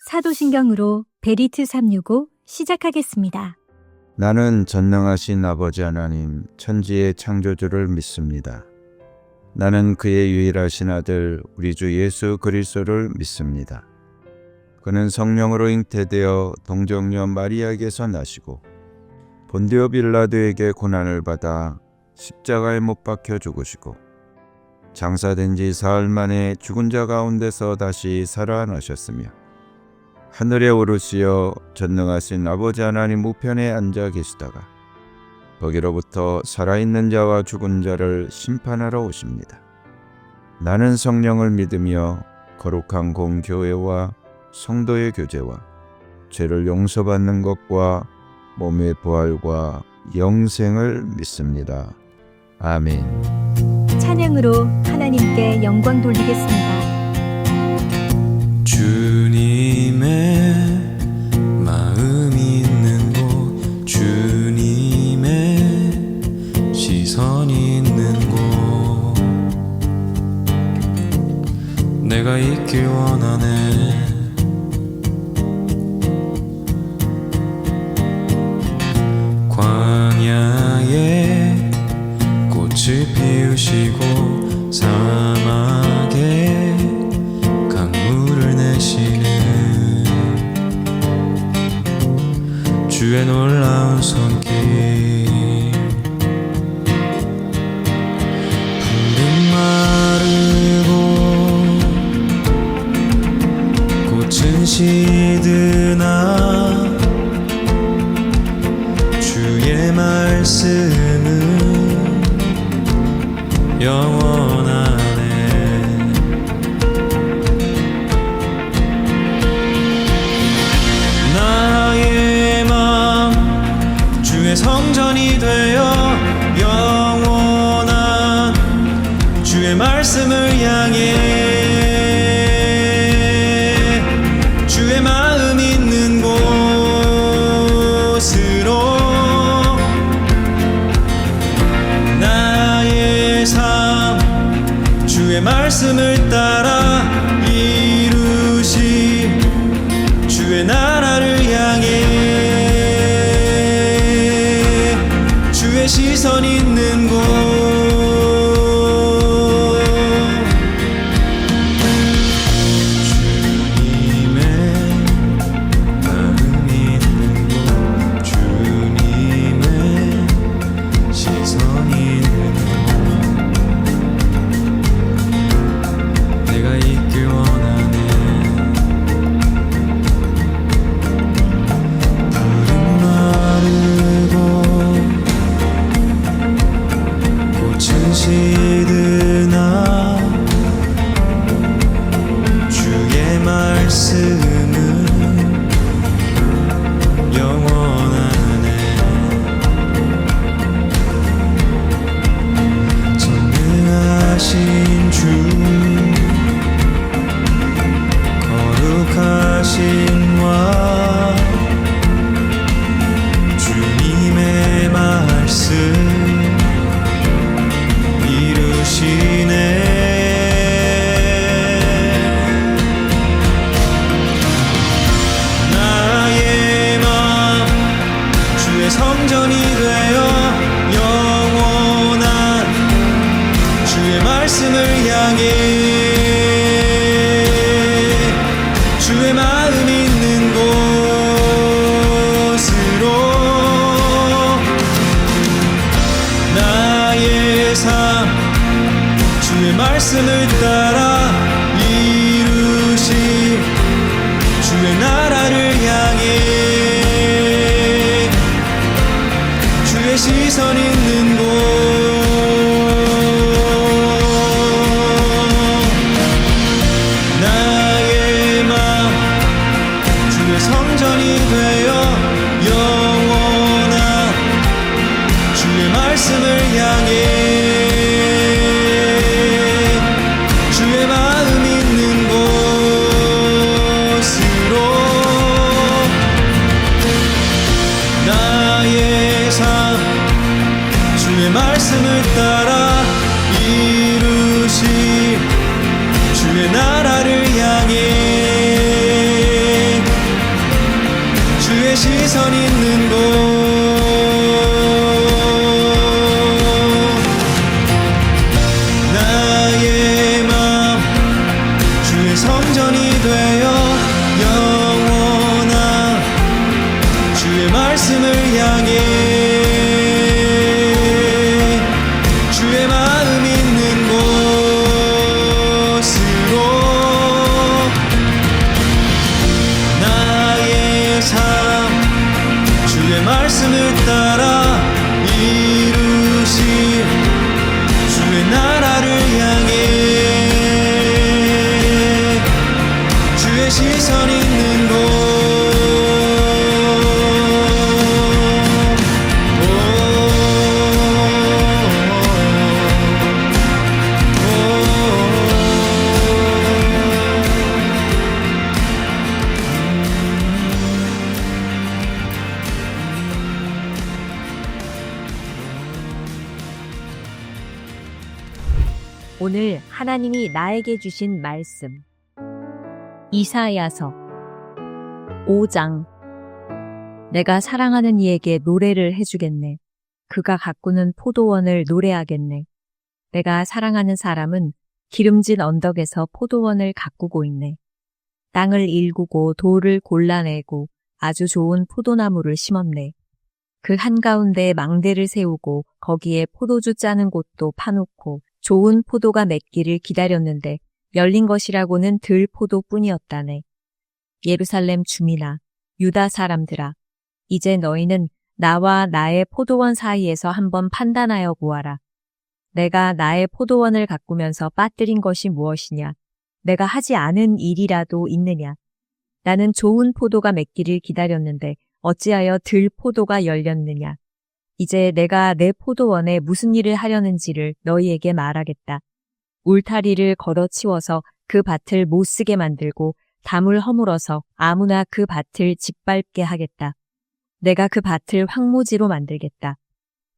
사도신경으로 베리트 365 시작하겠습니다. 나는 전능하신 아버지 하나님 천지의 창조주를 믿습니다. 나는 그의 유일하신 아들 우리 주 예수 그리스도를 믿습니다. 그는 성령으로 잉태되어 동정녀 마리아에게서 나시고 본디오 빌라도에게 고난을 받아 십자가에 못 박혀 죽으시고 장사된 지 사흘 만에 죽은 자 가운데서 다시 살아나셨으며 하늘에 오르시어 전능하신 아버지 하나님 우편에 앉아 계시다가 거기로부터 살아있는 자와 죽은 자를 심판하러 오십니다. 나는 성령을 믿으며 거룩한 공교회와 성도의 교제와 죄를 용서받는 것과 몸의 부활과 영생을 믿습니다. 아멘. 찬양으로 하나님께 영광 돌리겠습니다. 주님의 마음이 있는 곳, 주님의 시선이 있는 곳, 내가 있길 원하네. 광야에 꽃을 피우시고 사막에 강물을 내시는 주의 놀라운 손길, 풀은 마르고 꽃은 시드나 주의 말씀은 영원하네. 나의 맘 주의 성전이 되어 영원한 주의 말씀을 향해 주의 마음 있는 곳으로 나의 삶 주의 말씀을 따라 이루시 주의 나라를 향해 주의 시선 있는 곳, 주님의 마음이 있는 곳, 주님의 시선이 있는 곳, 내가 있길 원하네. 풀은 마르고 꽃은 시드나 주의 말씀은 영원하네. 전능하신 주 거룩하신 왕 주님의 말씀 이루시네. 나의 맘 주의 성전이 되어 영원한 주의 말씀을 향해 주의 마음 있는 곳으로 나의 삶 주의 말씀을 따라 이루시 주의 나라를 향해 주의 시선 있는 곳, 나의 맘 주의 성전이 되어 영원한 주의 말씀을 향해 주의 마음 있는 곳으로 나의 삶 주의 말씀을 따라 이루 오늘 하나님이 나에게 주신 말씀. 이사야서 5장. 내가 사랑하는 이에게 노래를 해주겠네. 그가 가꾸는 포도원을 노래하겠네. 내가 사랑하는 사람은 기름진 언덕에서 포도원을 가꾸고 있네. 땅을 일구고 돌을 골라내고 아주 좋은 포도나무를 심었네. 그 한가운데 망대를 세우고 거기에 포도주 짜는 곳도 파놓고 좋은 포도가 맺기를 기다렸는데 열린 것이라고는 들포도뿐이었다네. 예루살렘 주민아, 유다 사람들아, 이제 너희는 나와 나의 포도원 사이에서 한번 판단하여 보아라. 내가 나의 포도원을 가꾸면서 빠뜨린 것이 무엇이냐? 내가 하지 않은 일이라도 있느냐? 나는 좋은 포도가 맺기를 기다렸는데 어찌하여 들포도가 열렸느냐? 이제 내가 내 포도원에 무슨 일을 하려는지를 너희에게 말하겠다. 울타리를 걷어치워서 그 밭을 못쓰게 만들고 담을 허물어서 아무나 그 밭을 짓밟게 하겠다. 내가 그 밭을 황무지로 만들겠다.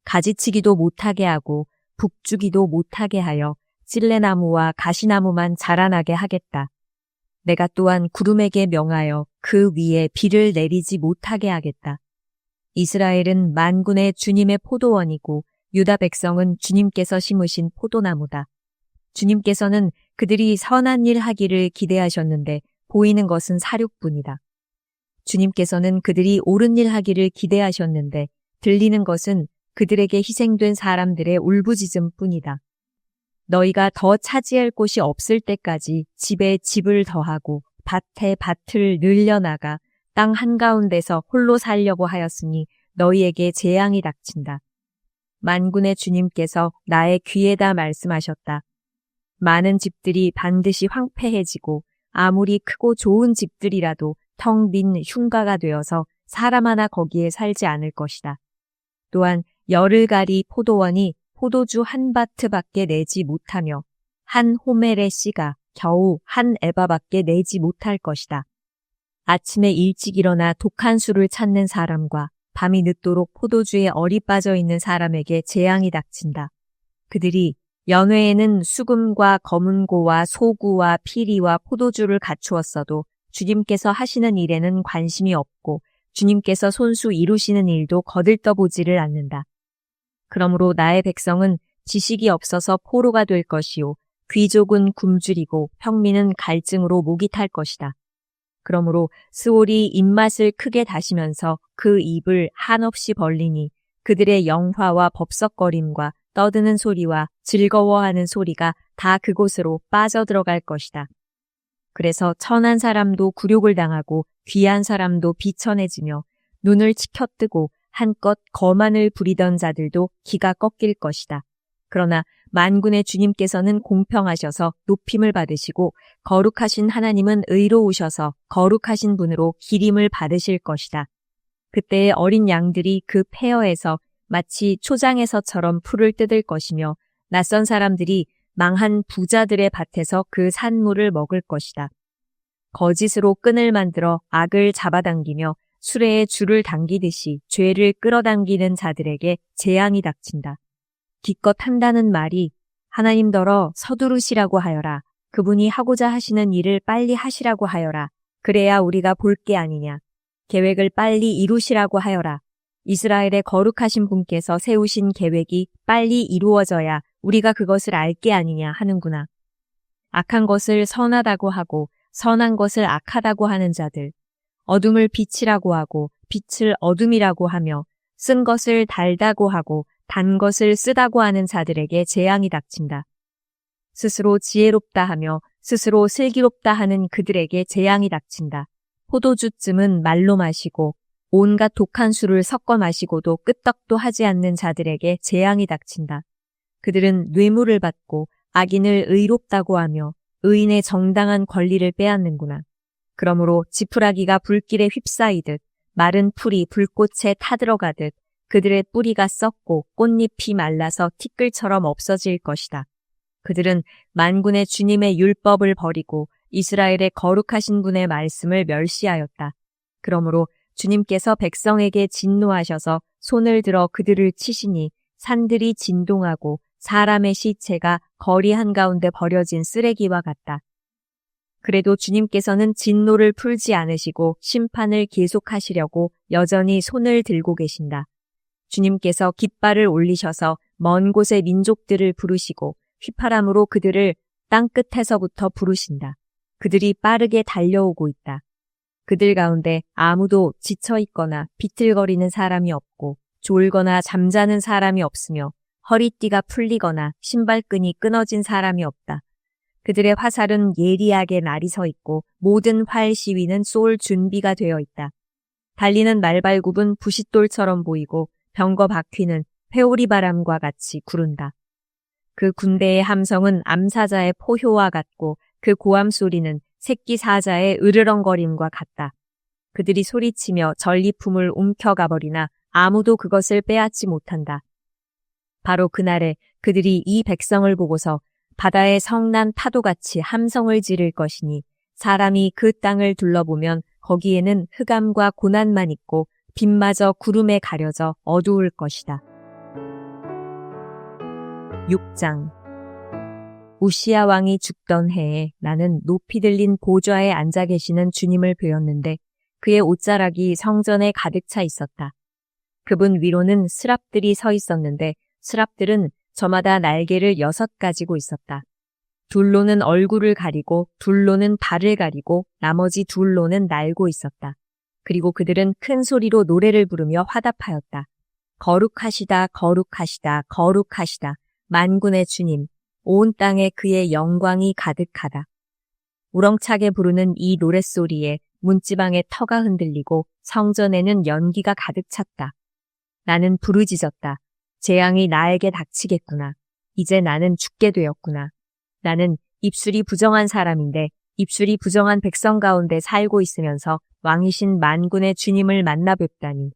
가지치기도 못하게 하고 북주기도 못하게 하여 찔레나무와 가시나무만 자라나게 하겠다. 내가 또한 구름에게 명하여 그 위에 비를 내리지 못하게 하겠다. 이스라엘은 만군의 주님의 포도원이고 유다 백성은 주님께서 심으신 포도나무다. 주님께서는 그들이 선한 일 하기를 기대하셨는데 보이는 것은 사륙뿐이다. 주님께서는 그들이 옳은 일 하기를 기대하셨는데 들리는 것은 그들에게 희생된 사람들의 울부짖음뿐이다. 너희가 더 차지할 곳이 없을 때까지 집에 집을 더하고 밭에 밭을 늘려나가 땅 한가운데서 홀로 살려고 하였으니 너희에게 재앙이 닥친다. 만군의 주님께서 나의 귀에다 말씀하셨다. 많은 집들이 반드시 황폐해지고 아무리 크고 좋은 집들이라도 텅 빈 흉가가 되어서 사람 하나 거기에 살지 않을 것이다. 또한 열흘가리 포도원이 포도주 한 바트밖에 내지 못하며 한 호멜의 씨가 겨우 한 에바밖에 내지 못할 것이다. 아침에 일찍 일어나 독한 술을 찾는 사람과 밤이 늦도록 포도주에 얼이 빠져 있는 사람에게 재앙이 닥친다. 그들이 연회에는 수금과 검은고와 소구와 피리와 포도주를 갖추었어도 주님께서 하시는 일에는 관심이 없고 주님께서 손수 이루시는 일도 거들떠보지를 않는다. 그러므로 나의 백성은 지식이 없어서 포로가 될 것이요 귀족은 굶주리고 평민은 갈증으로 목이 탈 것이다. 그러므로 스올이 입맛을 크게 다시면서 그 입을 한없이 벌리니 그들의 영화와 법석거림과 떠드는 소리와 즐거워하는 소리가 다 그곳으로 빠져들어갈 것이다. 그래서 천한 사람도 굴욕을 당하고 귀한 사람도 비천해지며 눈을 치켜뜨고 한껏 거만을 부리던 자들도 기가 꺾일 것이다. 그러나 만군의 주님께서는 공평하셔서 높임을 받으시고 거룩하신 하나님은 의로우셔서 거룩하신 분으로 기림을 받으실 것이다. 그때의 어린 양들이 그 폐허에서 마치 초장에서처럼 풀을 뜯을 것이며 낯선 사람들이 망한 부자들의 밭에서 그 산물을 먹을 것이다. 거짓으로 끈을 만들어 악을 잡아당기며 수레에 줄을 당기듯이 죄를 끌어당기는 자들에게 재앙이 닥친다. 기껏 한다는 말이 하나님더러 서두르시라고 하여라. 그분이 하고자 하시는 일을 빨리 하시라고 하여라. 그래야 우리가 볼 게 아니냐. 계획을 빨리 이루시라고 하여라. 이스라엘의 거룩하신 분께서 세우신 계획이 빨리 이루어져야 우리가 그것을 알 게 아니냐 하는구나. 악한 것을 선하다고 하고 선한 것을 악하다고 하는 자들, 어둠을 빛이라고 하고 빛을 어둠이라고 하며 쓴 것을 달다고 하고 단 것을 쓰다고 하는 자들에게 재앙이 닥친다. 스스로 지혜롭다 하며 스스로 슬기롭다 하는 그들에게 재앙이 닥친다. 포도주쯤은 말로 마시고 온갖 독한 술을 섞어 마시고도 끄떡도 하지 않는 자들에게 재앙이 닥친다. 그들은 뇌물을 받고 악인을 의롭다고 하며 의인의 정당한 권리를 빼앗는구나. 그러므로 지푸라기가 불길에 휩싸이듯 마른 풀이 불꽃에 타들어가듯 그들의 뿌리가 썩고 꽃잎이 말라서 티끌처럼 없어질 것이다. 그들은 만군의 주님의 율법을 버리고 이스라엘의 거룩하신 분의 말씀을 멸시하였다. 그러므로 주님께서 백성에게 진노하셔서 손을 들어 그들을 치시니 산들이 진동하고 사람의 시체가 거리 한가운데 버려진 쓰레기와 같다. 그래도 주님께서는 진노를 풀지 않으시고 심판을 계속하시려고 여전히 손을 들고 계신다. 주님께서 깃발을 올리셔서 먼 곳의 민족들을 부르시고 휘파람으로 그들을 땅끝에서부터 부르신다. 그들이 빠르게 달려오고 있다. 그들 가운데 아무도 지쳐있거나 비틀거리는 사람이 없고 졸거나 잠자는 사람이 없으며 허리띠가 풀리거나 신발끈이 끊어진 사람이 없다. 그들의 화살은 예리하게 날이 서 있고 모든 활 시위는 쏠 준비가 되어 있다. 달리는 말발굽은 부싯돌처럼 보이고 병거 바퀴는 회오리 바람과 같이 구른다. 그 군대의 함성은 암사자의 포효와 같고 그 고함 소리는 새끼 사자의 으르렁거림과 같다. 그들이 소리치며 전리품을 움켜가버리나 아무도 그것을 빼앗지 못한다. 바로 그날에 그들이 이 백성을 보고서 바다의 성난 파도같이 함성을 지를 것이니 사람이 그 땅을 둘러보면 거기에는 흑암과 고난만 있고 빛마저 구름에 가려져 어두울 것이다. 6장 우시야 왕이 죽던 해에 나는 높이 들린 보좌에 앉아 계시는 주님을 뵈었는데 그의 옷자락이 성전에 가득 차 있었다. 그분 위로는 스랍들이 서 있었는데 스랍들은 저마다 날개를 6가지고 있었다. 둘로는 얼굴을 가리고 둘로는 발을 가리고 나머지 둘로는 날고 있었다. 그리고 그들은 큰 소리로 노래를 부르며 화답하였다. 거룩하시다, 거룩하시다, 거룩하시다. 만군의 주님, 온 땅에 그의 영광이 가득하다. 우렁차게 부르는 이 노랫소리에 문지방의 터가 흔들리고 성전에는 연기가 가득 찼다. 나는 부르짖었다. 재앙이 나에게 닥치겠구나. 이제 나는 죽게 되었구나. 나는 입술이 부정한 사람인데 입술이 부정한 백성 가운데 살고 있으면서 왕이신 만군의 주님을 만나 뵙다니.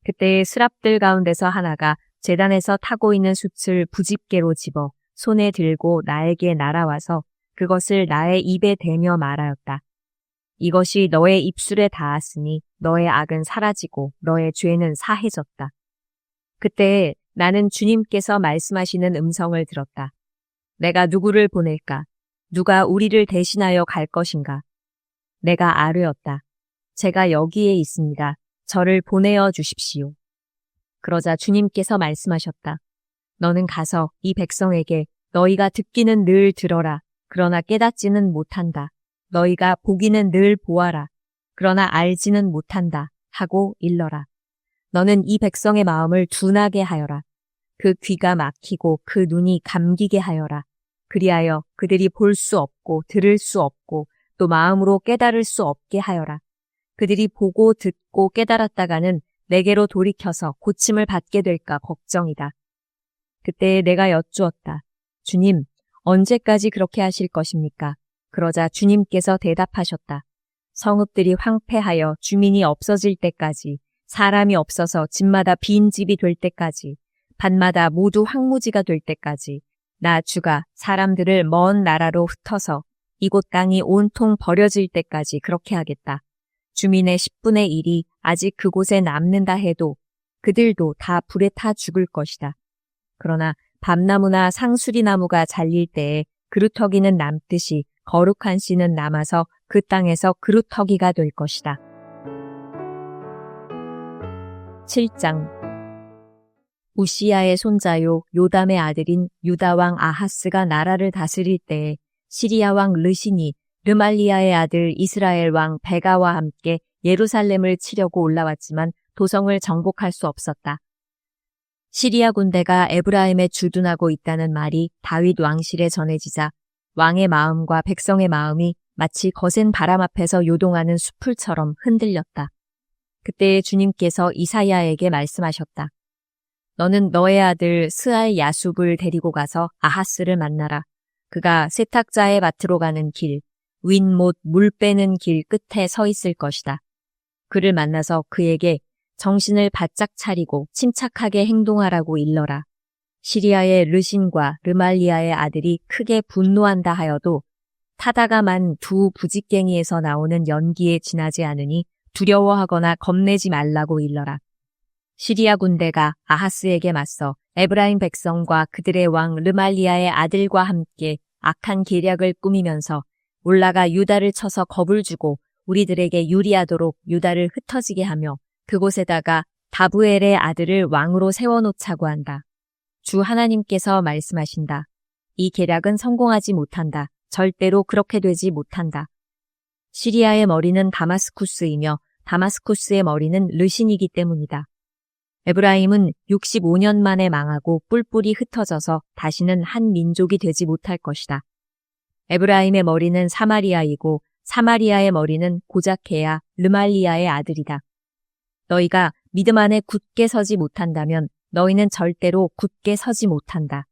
그때의 스랍들 가운데서 하나가 제단에서 타고 있는 숯을 부집게로 집어 손에 들고 나에게 날아와서 그것을 나의 입에 대며 말하였다. 이것이 너의 입술에 닿았으니 너의 악은 사라지고 너의 죄는 사해졌다. 그때 나는 주님께서 말씀하시는 음성을 들었다. 내가 누구를 보낼까? 누가 우리를 대신하여 갈 것인가? 내가 아뢰었다. 제가 여기에 있습니다. 저를 보내어 주십시오. 그러자 주님께서 말씀하셨다. 너는 가서 이 백성에게 너희가 듣기는 늘 들어라. 그러나 깨닫지는 못한다. 너희가 보기는 늘 보아라. 그러나 알지는 못한다. 하고 일러라. 너는 이 백성의 마음을 둔하게 하여라. 그 귀가 막히고 그 눈이 감기게 하여라. 그리하여 그들이 볼 수 없고 들을 수 없고 또 마음으로 깨달을 수 없게 하여라. 그들이 보고 듣고 깨달았다가는 내게로 돌이켜서 고침을 받게 될까 걱정이다. 그때 내가 여쭈었다. 주님, 언제까지 그렇게 하실 것입니까? 그러자 주님께서 대답하셨다. 성읍들이 황폐하여 주민이 없어질 때까지, 사람이 없어서 집마다 빈 집이 될 때까지, 밭마다 모두 황무지가 될 때까지 나 주가 사람들을 먼 나라로 흩어서 이곳 땅이 온통 버려질 때까지 그렇게 하겠다. 주민의 10분의 1이 아직 그곳에 남는다 해도 그들도 다 불에 타 죽을 것이다. 그러나 밤나무나 상수리나무가 잘릴 때에 그루터기는 남듯이 거룩한 씨는 남아서 그 땅에서 그루터기가 될 것이다. 7장 우시야의 손자요 요담의 아들인 유다왕 아하스가 나라를 다스릴 때에 시리아왕 르신이 르말리아의 아들 이스라엘 왕 베가와 함께 예루살렘을 치려고 올라왔지만 도성을 정복할 수 없었다. 시리아 군대가 에브라임에 주둔하고 있다는 말이 다윗 왕실에 전해지자 왕의 마음과 백성의 마음이 마치 거센 바람 앞에서 요동하는 수풀처럼 흔들렸다. 그때 주님께서 이사야에게 말씀하셨다. 너는 너의 아들 스알 야숲을 데리고 가서 아하스를 만나라. 그가 세탁자의 밭으로 가는 길, 윗못 물 빼는 길 끝에 서 있을 것이다. 그를 만나서 그에게 정신을 바짝 차리고 침착하게 행동하라고 일러라. 시리아의 르신과 르말리아의 아들이 크게 분노한다 하여도 타다가만 두 부직갱이에서 나오는 연기에 지나지 않으니 두려워하거나 겁내지 말라고 일러라. 시리아 군대가 아하스에게 맞서 에브라임 백성과 그들의 왕 르말리아의 아들과 함께 악한 계략을 꾸미면서 올라가 유다를 쳐서 겁을 주고 우리들에게 유리하도록 유다를 흩어지게 하며 그곳에다가 다부엘의 아들을 왕으로 세워놓자고 한다. 주 하나님께서 말씀하신다. 이 계략은 성공하지 못한다. 절대로 그렇게 되지 못한다. 시리아의 머리는 다마스쿠스이며 다마스쿠스의 머리는 르신이기 때문이다. 에브라임은 65년 만에 망하고 뿔뿔이 흩어져서 다시는 한 민족이 되지 못할 것이다. 에브라임의 머리는 사마리아이고 사마리아의 머리는 고자케야 르말리아의 아들이다. 너희가 믿음 안에 굳게 서지 못한다면 너희는 절대로 굳게 서지 못한다.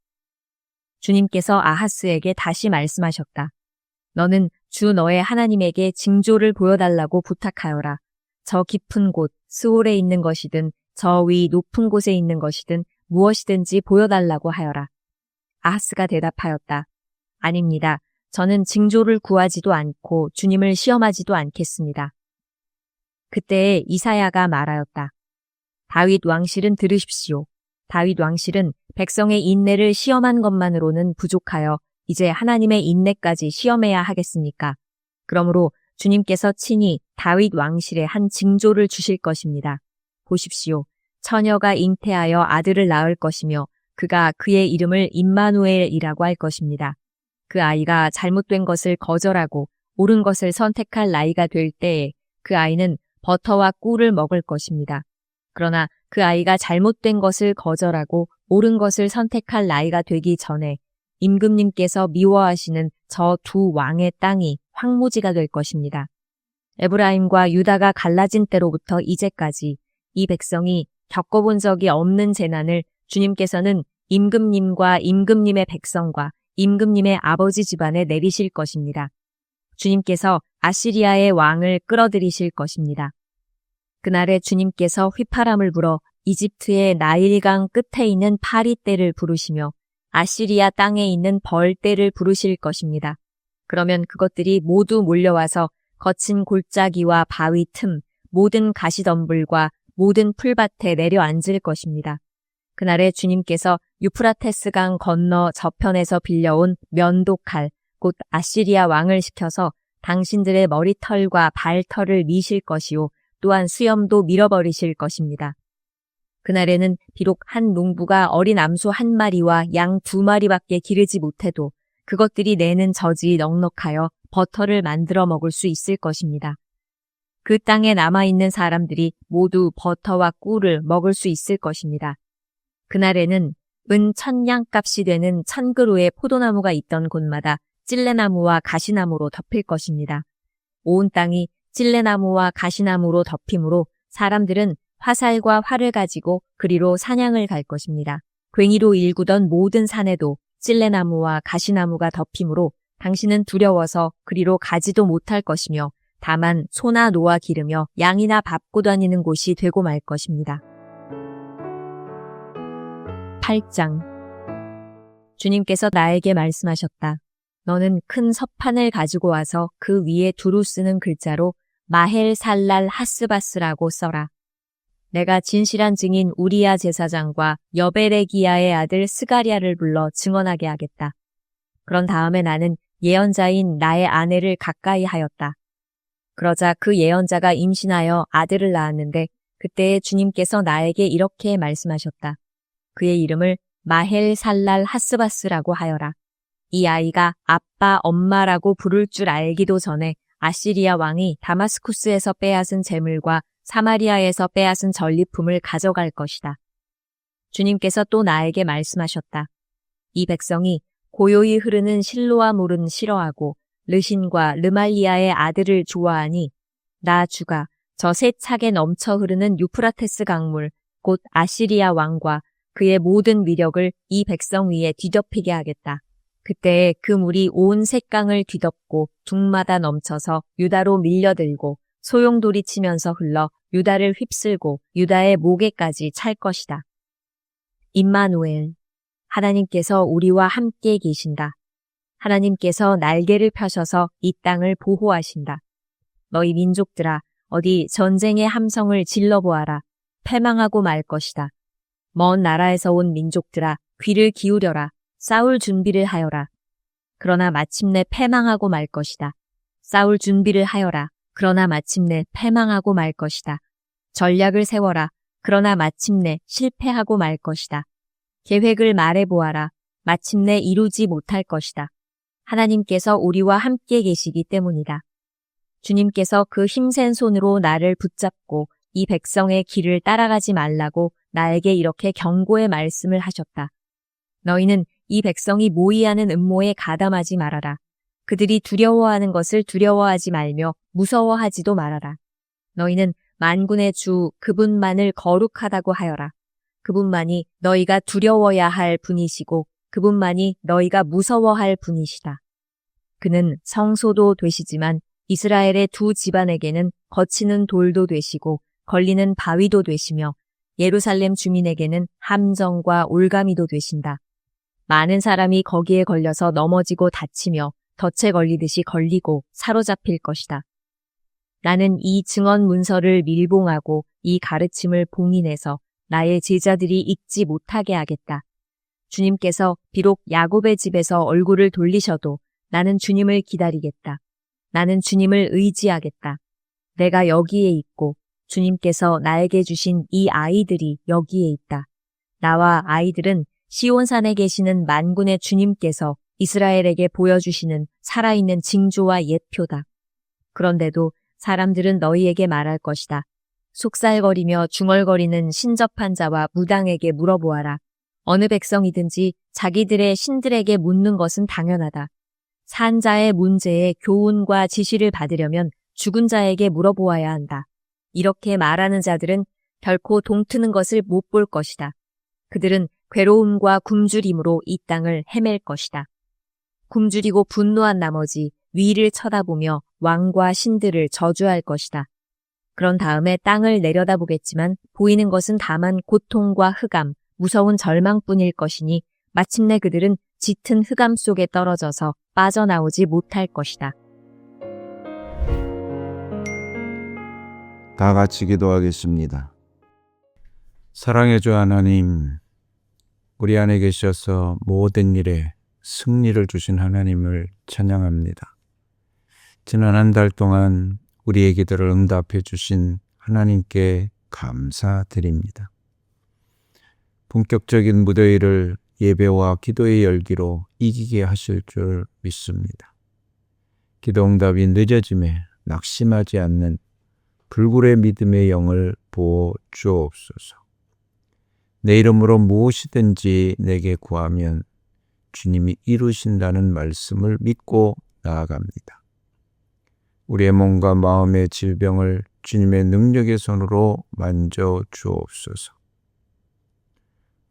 주님께서 아하스에게 다시 말씀하셨다. 너는 주 너의 하나님에게 징조를 보여달라고 부탁하여라. 저 깊은 곳, 스올에 있는 것이든 저 위 높은 곳에 있는 것이든 무엇이든지 보여달라고 하여라. 아하스가 대답하였다. 아닙니다. 저는 징조를 구하지도 않고 주님을 시험하지도 않겠습니다. 그때에 이사야가 말하였다. 다윗 왕실은 들으십시오. 다윗 왕실은 백성의 인내를 시험한 것만으로는 부족하여 이제 하나님의 인내까지 시험해야 하겠습니까? 그러므로 주님께서 친히 다윗 왕실에 한 징조를 주실 것입니다. 보십시오. 처녀가 잉태하여 아들을 낳을 것이며 그가 그의 이름을 임마누엘이라고 할 것입니다. 그 아이가 잘못된 것을 거절하고 옳은 것을 선택할 나이가 될 때에 그 아이는 버터와 꿀을 먹을 것입니다. 그러나 그 아이가 잘못된 것을 거절하고 옳은 것을 선택할 나이가 되기 전에 임금님께서 미워하시는 저 두 왕의 땅이 황무지가 될 것입니다. 에브라임과 유다가 갈라진 때로부터 이제까지 이 백성이 겪어본 적이 없는 재난을 주님께서는 임금님과 임금님의 백성과 임금님의 아버지 집안에 내리실 것입니다. 주님께서 아시리아의 왕을 끌어들이실 것입니다. 그날에 주님께서 휘파람을 불어 이집트의 나일강 끝에 있는 파리떼를 부르시며 아시리아 땅에 있는 벌떼를 부르실 것입니다. 그러면 그것들이 모두 몰려와서 거친 골짜기와 바위 틈, 모든 가시덤불과 모든 풀밭에 내려앉을 것입니다. 그날에 주님께서 유프라테스강 건너 저편에서 빌려온 면도칼, 곧 아시리아 왕을 시켜서 당신들의 머리털과 발털을 미실 것이요 또한 수염도 밀어버리실 것입니다. 그날에는 비록 한 농부가 어린 암소 한 마리와 양 2마리밖에 기르지 못해도 그것들이 내는 젖이 넉넉하여 버터를 만들어 먹을 수 있을 것입니다. 그 땅에 남아있는 사람들이 모두 버터와 꿀을 먹을 수 있을 것입니다. 그날에는 은 1000냥값이 되는 1000그루의 포도나무가 있던 곳마다 찔레나무와 가시나무로 덮일 것입니다. 온 땅이 찔레나무와 가시나무로 덮임으로 사람들은 화살과 활을 가지고 그리로 사냥을 갈 것입니다. 괭이로 일구던 모든 산에도 찔레나무와 가시나무가 덮임으로 당신은 두려워서 그리로 가지도 못할 것이며 다만 소나 노아 기르며 양이나 밟고 다니는 곳이 되고 말 것입니다. 8장 주님께서 나에게 말씀하셨다. 너는 큰 서판을 가지고 와서 그 위에 두루 쓰는 글자로 마헬 살랄 하스바스라고 써라. 내가 진실한 증인 우리야 제사장과 여베레기야의 아들 스가랴를 불러 증언하게 하겠다. 그런 다음에 나는 예언자인 나의 아내를 가까이 하였다. 그러자 그 예언자가 임신하여 아들을 낳았는데 그때에 주님께서 나에게 이렇게 말씀하셨다. 그의 이름을 마헬 살랄 하스바스라고 하여라. 이 아이가 아빠, 엄마라고 부를 줄 알기도 전에 아시리아 왕이 다마스쿠스에서 빼앗은 재물과 사마리아에서 빼앗은 전리품을 가져갈 것이다. 주님께서 또 나에게 말씀하셨다. 이 백성이 고요히 흐르는 실로아 물은 싫어하고 르신과 르말리아의 아들을 좋아하니 나 주가 저 세차게 넘쳐 흐르는 유프라테스 강물 곧 아시리아 왕과 그의 모든 위력을 이 백성 위에 뒤덮이게 하겠다. 그때에 그 물이 온 셋강을 뒤덮고 둑마다 넘쳐서 유다로 밀려들고 소용돌이 치면서 흘러 유다를 휩쓸고 유다의 목에까지 찰 것이다. 임마누엘, 하나님께서 우리와 함께 계신다. 하나님께서 날개를 펴셔서 이 땅을 보호하신다. 너희 민족들아, 어디 전쟁의 함성을 질러보아라. 패망하고 말 것이다. 먼 나라에서 온 민족들아, 귀를 기울여라. 싸울 준비를 하여라. 그러나 마침내 패망하고 말 것이다. 싸울 준비를 하여라. 그러나 마침내 패망하고 말 것이다. 전략을 세워라. 그러나 마침내 실패하고 말 것이다. 계획을 말해보아라. 마침내 이루지 못할 것이다. 하나님께서 우리와 함께 계시기 때문이다. 주님께서 그 힘센 손으로 나를 붙잡고 이 백성의 길을 따라가지 말라고 나에게 이렇게 경고의 말씀을 하셨다. 너희는 이 백성이 모의하는 음모에 가담하지 말아라. 그들이 두려워하는 것을 두려워하지 말며 무서워하지도 말아라. 너희는 만군의 주 그분만을 거룩하다고 하여라. 그분만이 너희가 두려워야 할 분이시고 그분만이 너희가 무서워할 분이시다. 그는 성소도 되시지만 이스라엘의 두 집안에게는 거치는 돌도 되시고 걸리는 바위도 되시며 예루살렘 주민에게는 함정과 올가미도 되신다. 많은 사람이 거기에 걸려서 넘어지고 다치며 덫에 걸리듯이 걸리고 사로잡힐 것이다. 나는 이 증언 문서를 밀봉하고 이 가르침을 봉인해서 나의 제자들이 읽지 못하게 하겠다. 주님께서 비록 야곱의 집에서 얼굴을 돌리셔도 나는 주님을 기다리겠다. 나는 주님을 의지하겠다. 내가 여기에 있고 주님께서 나에게 주신 이 아이들이 여기에 있다. 나와 아이들은 시온산에 계시는 만군의 주님께서 이스라엘에게 보여주시는 살아있는 징조와 예표다. 그런데도 사람들은 너희에게 말할 것이다. 속살거리며 중얼거리는 신접한 자와 무당에게 물어보아라. 어느 백성이든지 자기들의 신들에게 묻는 것은 당연하다. 산 자의 문제에 교훈과 지시를 받으려면 죽은 자에게 물어보아야 한다. 이렇게 말하는 자들은 결코 동트는 것을 못 볼 것이다. 그들은 괴로움과 굶주림으로 이 땅을 헤맬 것이다. 굶주리고 분노한 나머지 위를 쳐다보며 왕과 신들을 저주할 것이다. 그런 다음에 땅을 내려다보겠지만 보이는 것은 다만 고통과 흑암, 무서운 절망뿐일 것이니 마침내 그들은 짙은 흑암 속에 떨어져서 빠져나오지 못할 것이다. 다 같이 기도하겠습니다. 사랑의 주 하나님, 우리 안에 계셔서 모든 일에 승리를 주신 하나님을 찬양합니다. 지난 한 달 동안 우리의 기도를 응답해 주신 하나님께 감사드립니다. 본격적인 무더위를 예배와 기도의 열기로 이기게 하실 줄 믿습니다. 기도 응답이 늦어짐에 낙심하지 않는 불굴의 믿음의 영을 부어 주옵소서. 내 이름으로 무엇이든지 내게 구하면 주님이 이루신다는 말씀을 믿고 나아갑니다. 우리의 몸과 마음의 질병을 주님의 능력의 손으로 만져 주옵소서.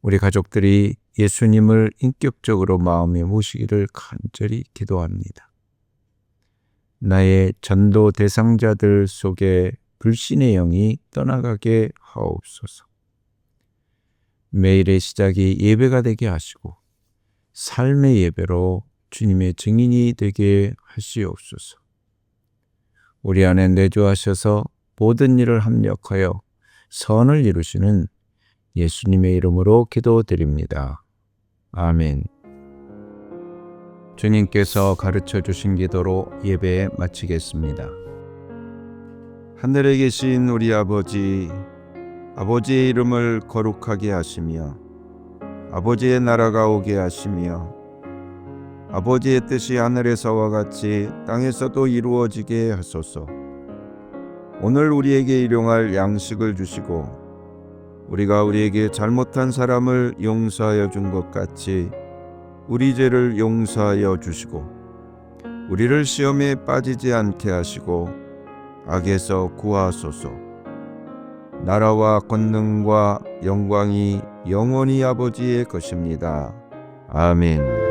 우리 가족들이 예수님을 인격적으로 마음에 모시기를 간절히 기도합니다. 나의 전도 대상자들 속에 불신의 영이 떠나가게 하옵소서. 매일의 시작이 예배가 되게 하시고 삶의 예배로 주님의 증인이 되게 하시옵소서. 우리 안에 내주하셔서 모든 일을 합력하여 선을 이루시는 예수님의 이름으로 기도드립니다. 아멘. 주님께서 가르쳐 주신 기도로 예배 마치겠습니다. 하늘에 계신 우리 아버지, 아버지의 이름을 거룩하게 하시며 아버지의 나라가 오게 하시며 아버지의 뜻이 하늘에서와 같이 땅에서도 이루어지게 하소서. 오늘 우리에게 일용할 양식을 주시고 우리가 우리에게 잘못한 사람을 용서하여 준 것 같이 우리 죄를 용서하여 주시고 우리를 시험에 빠지지 않게 하시고 악에서 구하소서. 나라와 권능과 영광이 영원히 아버지의 것입니다. 아멘.